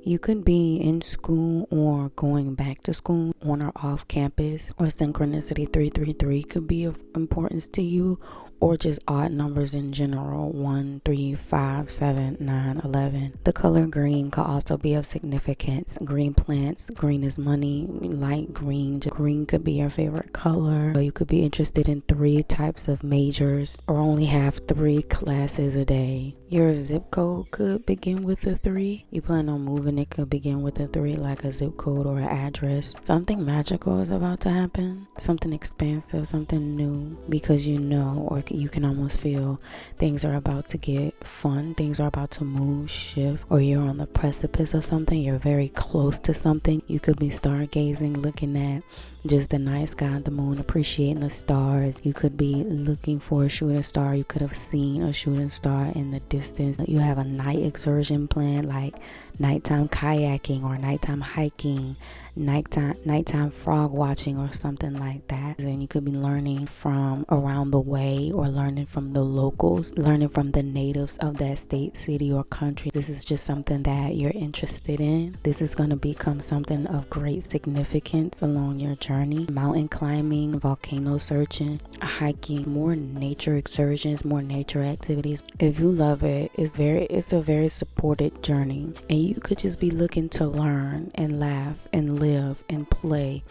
You could be in school or going back to school, on or off campus, or synchronicity 333 could be of importance to you, or just odd numbers in general, 1, 3, 5, 7, 9, 11. The color green could also be of significance. Green plants, green is money, light green. Green could be your favorite color. You could be interested in 3 types of majors or only have 3 classes a day. Your zip code could begin with a 3. You plan on moving, it could begin with a 3, like a zip code or an address. Something magical is about to happen. Something expansive, something new, because you know, or you can almost feel things are about to get fun, things are about to move, shift, or you're on the precipice of something, you're very close to something. You could be stargazing, looking at just the night sky, the moon, appreciating the stars. You could be looking for a shooting star. You could have seen a shooting star in the distance. You have a night excursion planned, like nighttime kayaking or nighttime hiking, nighttime frog watching or something like that. And you could be learning from around the way, or learning from the locals, learning from the natives of that state, city, or country. This is just something that you're interested in. This is going to become something of great significance along your journey. Mountain climbing, volcano searching, hiking, more nature excursions, more nature activities. If you love it, it's a very supported journey, and you could just be looking to learn and laugh and live and play,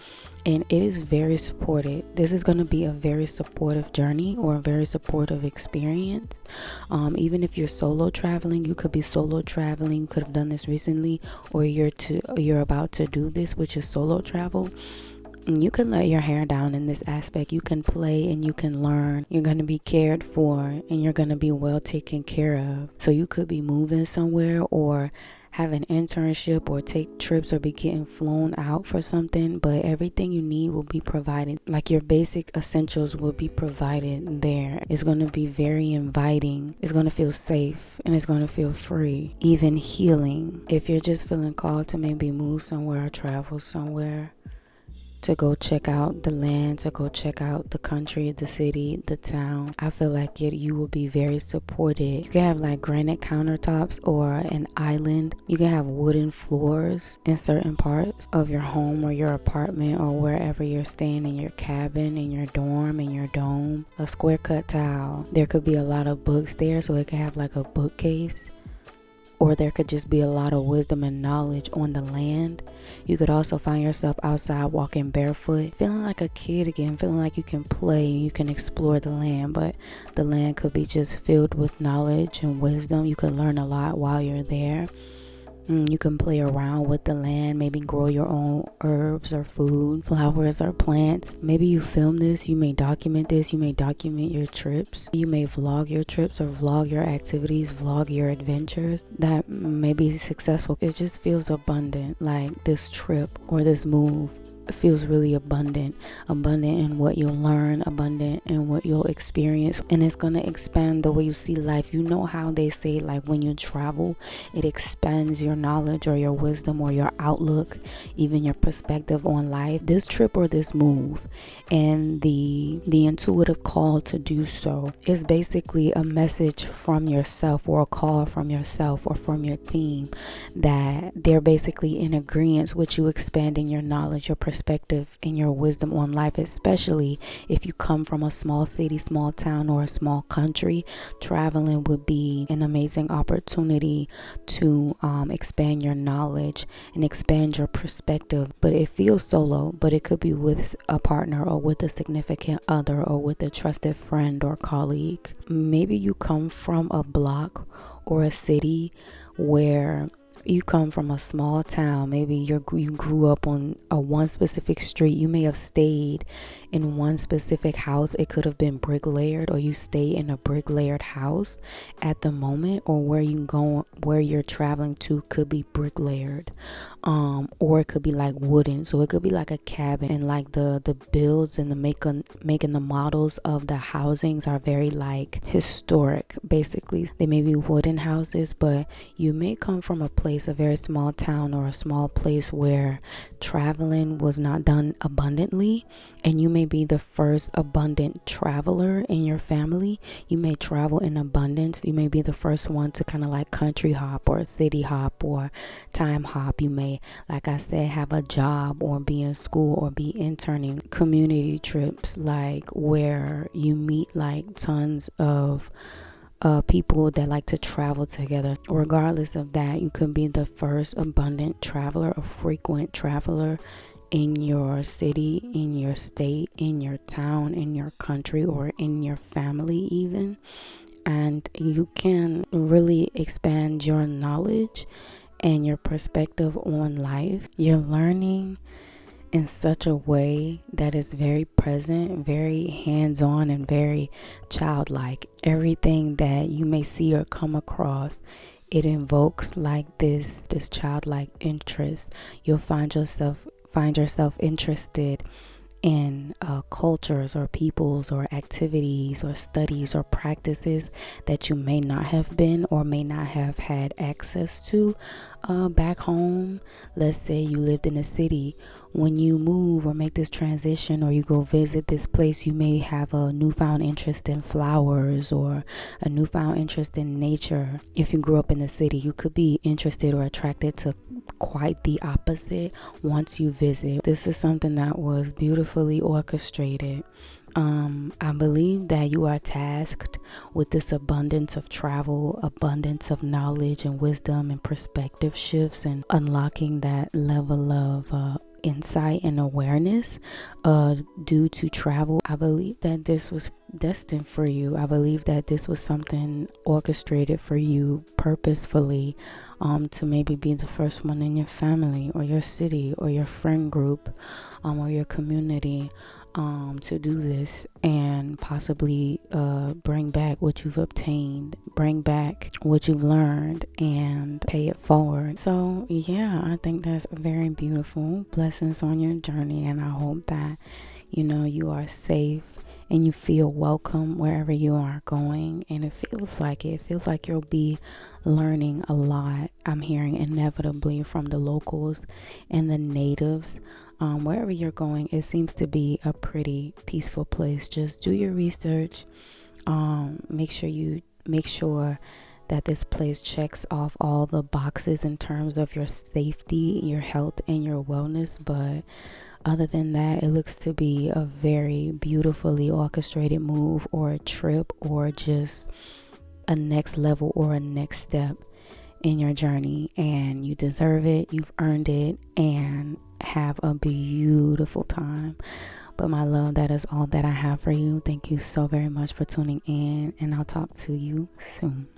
and it is very supported. This is going to be a very supportive journey or a very supportive experience. Even if you're solo traveling, you could be solo traveling. You could have done this recently, or you're about to do this, which is solo travel. You can let your hair down in this aspect. You can play and you can learn. You're going to be cared for and you're going to be well taken care of. So you could be moving somewhere, or have an internship, or take trips, or be getting flown out for something, but everything you need will be provided. Like your basic essentials will be provided there. It's going to be very inviting. It's going to feel safe, and it's going to feel free, even healing. If you're just feeling called to maybe move somewhere or travel somewhere, to go check out the land, to go check out the country, the city, the town, I feel like you will be very supported. You can have like granite countertops or an island. You can have wooden floors in certain parts of your home or your apartment or wherever you're staying, in your cabin, in your dorm, in your dome. A square cut tile. There could be a lot of books there, so it could have like a bookcase. Or there could just be a lot of wisdom and knowledge on the land. You could also find yourself outside walking barefoot, feeling like a kid again, feeling like you can play, you can explore the land, but the land could be just filled with knowledge and wisdom. You could learn a lot while you're there. You can play around with the land, maybe grow your own herbs or food, flowers or plants. Maybe you film this, you may document this, you may document your trips. You may vlog your trips or vlog your activities, vlog your adventures that may be successful. It just feels abundant, like this trip or this move feels really abundant in what you'll learn, abundant in what you'll experience, and it's gonna expand the way you see life. You know how they say, like, when you travel, it expands your knowledge or your wisdom or your outlook, even your perspective on life. This trip or this move and the intuitive call to do so is basically a message from yourself, or a call from yourself or from your team, that they're basically in agreement with you expanding your knowledge, your perspective, and your wisdom on life. Especially if you come from a small city, small town, or a small country, traveling would be an amazing opportunity to expand your knowledge and expand your perspective. But it feels solo, but it could be with a partner or with a significant other or with a trusted friend or colleague. Maybe you come from a block or a city where you come from a small town. Maybe you grew up on one specific street. You may have stayed in one specific house. It could have been brick layered, or you stay in a brick layered house at the moment, or where you're traveling to could be brick layered, or it could be like wooden. So it could be like a cabin, and like the builds and the making the models of the housings are very like historic. Basically, they may be wooden houses, but you may come from a place place, a very small town or a small place where traveling was not done abundantly, and you may be the first abundant traveler in your family. You may travel in abundance. You may be the first one to kind of like country hop or city hop or time hop. You may, like I said, have a job or be in school or be interning. Community trips, like where you meet like tons of people that like to travel together. Regardless of that, you could be the first abundant traveler, a frequent traveler in your city, in your state, in your town, in your country, or in your family even. And you can really expand your knowledge and your perspective on life. You're learning in such a way that is very present, very hands-on, and very childlike. Everything that you may see or come across, it invokes like this childlike interest. You'll find yourself interested in cultures or peoples or activities or studies or practices that you may not have been or may not have had access to back home. Let's say you lived in a city. When you move or make this transition or you go visit this place, you may have a newfound interest in flowers or a newfound interest in nature. If you grew up in the city, you could be interested or attracted to quite the opposite once you visit. This is something that was beautifully orchestrated. I believe that you are tasked with this abundance of travel, abundance of knowledge and wisdom and perspective shifts, and unlocking that level of insight and awareness due to travel. I believe that this was destined for you. I believe that this was something orchestrated for you purposefully, to maybe be the first one in your family or your city or your friend group, or your community, to do this and possibly bring back what you've obtained, bring back what you've learned, and pay it forward. So yeah, I think that's very beautiful. Blessings on your journey, and I hope that you are safe and you feel welcome wherever you are going. And it feels like you'll be learning a lot. I'm hearing inevitably from the locals and the natives. Wherever you're going, it seems to be a pretty peaceful place. Just do your research. Make sure that this place checks off all the boxes in terms of your safety, your health, and your wellness. But other than that, it looks to be a very beautifully orchestrated move or a trip or just a next level or a next step in your journey. And you deserve it. You've earned it. And have a beautiful time. But my love, that is all that I have for you. Thank you so very much for tuning in, and I'll talk to you soon.